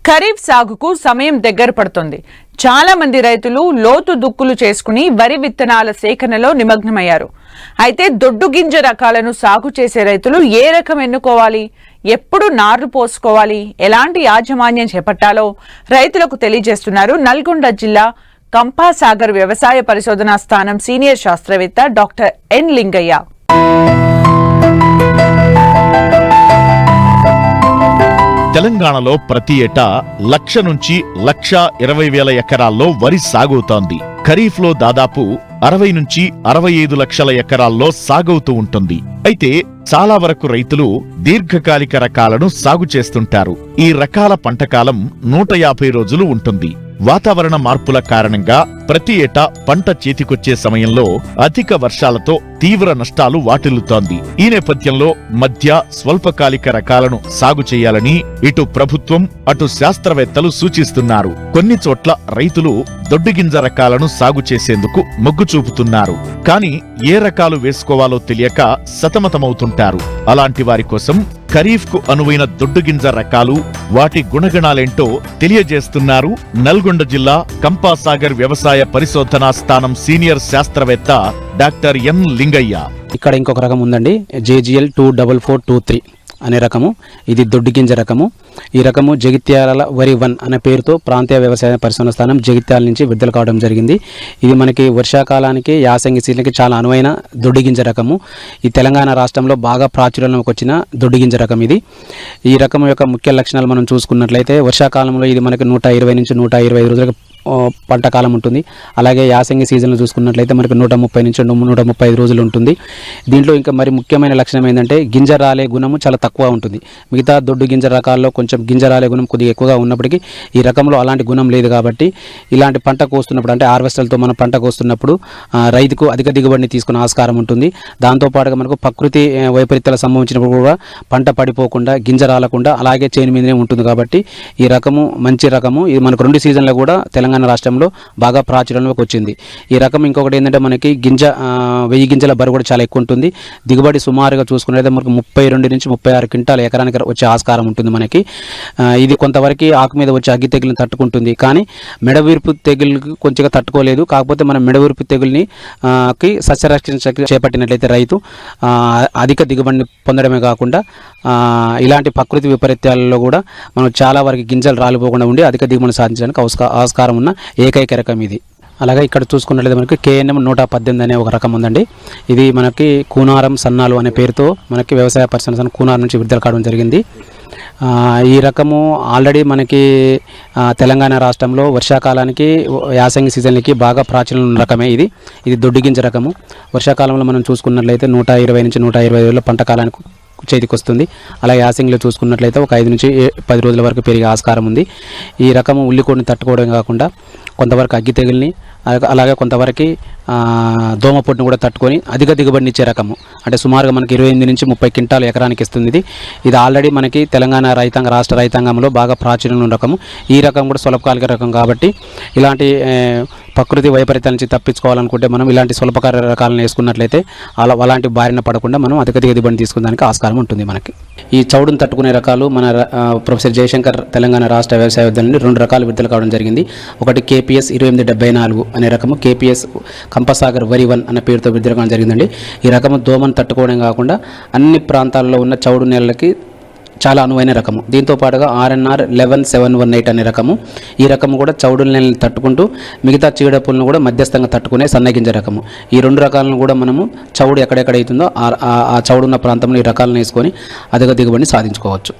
ఖరీఫ్ సాగుకు సమయం దగ్గర పడుతోంది. చాలా మంది రైతులు లోతు దుక్కులు చేసుకుని వరి విత్తనాల సేకరణలో నిమగ్నమయ్యారు. అయితే దొడ్డు గింజ రకాలను సాగు చేసే రైతులు ఏ రకం ఎన్నుకోవాలి, ఎప్పుడు నార్లు పోసుకోవాలి, ఎలాంటి యాజమాన్యం చేపట్టాలో రైతులకు తెలియజేస్తున్నారు నల్గొండ జిల్లా కంపాసాగర్ వ్యవసాయ పరిశోధనా స్థానం సీనియర్ శాస్త్రవేత్త డాక్టర్ ఎన్ లింగయ్య. తెలంగాణలో ప్రతి ఏటా 1,00,000 నుంచి 1,20,000 ఎకరాల్లో వరి సాగవుతోంది. ఖరీఫ్లో దాదాపు 60 నుంచి 65 లక్షల ఎకరాల్లో సాగవుతూ ఉంటుంది. అయితే చాలా వరకు రైతులు దీర్ఘకాలిక రకాలను సాగు చేస్తుంటారు. ఈ రకాల పంటకాలం 150 రోజులు ఉంటుంది. వాతావరణ మార్పుల కారణంగా ప్రతి ఏటా పంట చేతికొచ్చే సమయంలో అధిక వర్షాలతో తీవ్ర నష్టాలు వాటిల్లుతోంది. ఈ నేపథ్యంలో మధ్య స్వల్పకాలిక రకాలను సాగు చేయాలని ఇటు ప్రభుత్వం అటు శాస్త్రవేత్తలు సూచిస్తున్నారు. కొన్ని చోట్ల రైతులు దొడ్డుగింజ రకాలను సాగు చేసేందుకు మొగ్గు చూపుతున్నారు. కానీ ఏ రకాలు వేసుకోవాలో తెలియక సతమతమవుతుంటారు. అలాంటి వారి కోసం ఖరీఫ్ కు అనువైన దొడ్డుగింజ రకాలు, వాటి గుణగణాలేంటో తెలియజేస్తున్నారు నల్గొండ జిల్లా కంపాసాగర్ వ్యవసాయ పరిశోధనా స్థానం సీనియర్ శాస్త్రవేత్త డాక్టర్ ఎన్ లింగయ్య. ఇక్కడ ఇంకొక రకం ఉందండి, JGL 24423 అనే రకము. ఇది దొడ్డుగింజ రకము. ఈ రకము జగిత్యాల వరి 1 అనే పేరుతో ప్రాంతీయ వ్యవసాయ పరిశోధన స్థానం జగిత్యాల నుంచి విడుదల కావడం జరిగింది. ఇది మనకి వర్షాకాలానికి, యాసంగి సీజన్కి చాలా అనువైన దొడ్డుగింజ రకము. ఈ తెలంగాణ రాష్ట్రంలో బాగా ప్రాచుర్యంలోకి వచ్చిన దొడ్డుగింజ రకం ఇది. ఈ రకం యొక్క ముఖ్య లక్షణాలు మనం చూసుకున్నట్లయితే వర్షాకాలంలో ఇది మనకి 120 నుంచి 125 రోజులకు పంట కాలం ఉంటుంది. అలాగే యాసంగి సీజన్లో చూసుకున్నట్లయితే మనకు 130 నుంచి 135 రోజులు ఉంటుంది. దీంట్లో ఇంకా మరి ముఖ్యమైన లక్షణం ఏంటంటే గింజ రాలే గుణము చాలా తక్కువ ఉంటుంది. మిగతా దొడ్డు గింజ రకాల్లో కొంచెం గింజ రాలే గుణం కొద్దిగా ఎక్కువగా ఉన్నప్పటికీ ఈ రకంలో అలాంటి గుణం లేదు. కాబట్టి ఇలాంటి పంట కోస్తున్నప్పుడు అంటే హార్వెస్టర్లతో మనం పంట కోస్తున్నప్పుడు రైతుకు అధిక దిగుబడిని తీసుకునే ఆస్కారం ఉంటుంది. దాంతోపాటుగా మనకు ప్రకృతి వైపరీత్యాలు సంభవించినప్పుడు కూడా పంట పడిపోకుండా, గింజ రాలకుండా అలాగే చేను మీదనే ఉంటుంది. కాబట్టి ఈ రకము మంచి రకము. ఇది మనకు 2 సీజన్లో కూడా తెలంగాణ రాష్ట్రంలో బాగా ప్రాచుర్యంలోకి వచ్చింది. ఈ రకం ఇంకొకటి ఏంటంటే మనకి గింజ 1000 గింజల బరువు కూడా చాలా ఎక్కువ ఉంటుంది. దిగుబడి సుమారుగా చూసుకున్నట్లయితే మనకు 32 నుంచి 36 క్వింటాల ఎకరానికి వచ్చే ఆస్కారం ఉంటుంది మనకి. ఇది కొంతవరకు ఆకు మీద వచ్చే అగ్గి తెగులను తట్టుకుంటుంది. కానీ మెడవీర్పు తెగులుకి కొంచెంగా తట్టుకోలేదు. కాకపోతే మనం మెడవీర్పు తెగుల్ని సస్యరక్షణ చేపట్టినట్లయితే రైతు అధిక దిగుబడిని పొందడమే కాకుండా ఇలాంటి ప్రకృతి విపరీత్యాలలో కూడా మనం చాలా వరకు గింజలు రాలిపోకుండా ఉండి అధిక దిగుబడి సాధించడానికి ఆస్కారం ఉన్న ఏకైక రకం ఇది. అలాగే ఇక్కడ చూసుకున్నట్లయితే మనకి KNM 118 అనే ఒక రకం ఉందండి. ఇది మనకి కూనారం సన్నాలు అనే పేరుతో మనకి వ్యవసాయ పరిశ్రమ కూనారం నుంచి విడుదల కావడం జరిగింది. ఈ రకము ఆల్రెడీ మనకి తెలంగాణ రాష్ట్రంలో వర్షాకాలానికి, యాసంగి సీజన్లకి బాగా ప్రాచుర్యం ఉన్న రకమే ఇది దొడ్డుగింజ రకము. వర్షాకాలంలో మనం చూసుకున్నట్లయితే 120 నుంచి 125 రోజుల పంట కాలానికి చేతికి వస్తుంది. అలాగే యాసంగిలో చూసుకున్నట్లయితే ఒక 5 నుంచి 10 రోజుల వరకు పెరిగే ఆస్కారం ఉంది. ఈ రకము ఉల్లికోడిని తట్టుకోవడం కాకుండా కొంతవరకు అగ్గి తెగుల్ని, అలాగే కొంతవరకు దోమపొట్టును కూడా తట్టుకొని అధిక దిగుబడిని ఇచ్చే రకము. అంటే సుమారుగా మనకి 28 నుంచి 30 క్వింటాలు ఎకరానికి ఇస్తుంది. ఇది ఆల్రెడీ మనకి తెలంగాణ రాష్ట్ర రైతాంగంలో బాగా ప్రాచుర్యంలో ఉన్న రకము. ఈ రకం కూడా స్వల్పకాలిక రకం. కాబట్టి ఇలాంటి ప్రకృతి వైపరీత్యాల నుంచి తప్పించుకోవాలనుకుంటే మనం ఇలాంటి స్వల్పకాలిక రకాలను వేసుకున్నట్లయితే అలాంటి బారిన పడకుండా మనం అధిక దిగుబడిని తీసుకునేదానికి ఆస్కారం ఉంటుంది మనకి. ఈ చౌడును తట్టుకునే రకాలు మన ప్రొఫెసర్ జయశంకర్ తెలంగాణ రాష్ట్ర వ్యవసాయ విద్యాలయం నుండి 2 రకాలు విడుదల కావడం జరిగింది. ఒకటి KPS 2874 అనే రకము, KPS కంపాసాగర్ వరి 1 అనే పేరుతో విడుదల కావడం జరిగిందండి. ఈ రకము దోమను తట్టుకోవడం కాకుండా అన్ని ప్రాంతాల్లో ఉన్న చౌడు నేలలకి చాలా అనువైన రకము. దీంతో పాటుగా RNR 11718 అనే రకము. ఈ రకము కూడా చౌడు నేలని తట్టుకుంటూ మిగతా చీడపులను కూడా మధ్యస్థంగా తట్టుకునే సన్నగింజ రకము. ఈ 2 రకాలను కూడా మనము చౌడు ఎక్కడెక్కడ అవుతుందో ఆ చౌడు ఉన్న ప్రాంతంలో ఈ రకాలను వేసుకొని అధిక దిగుబడిని సాధించుకోవచ్చు.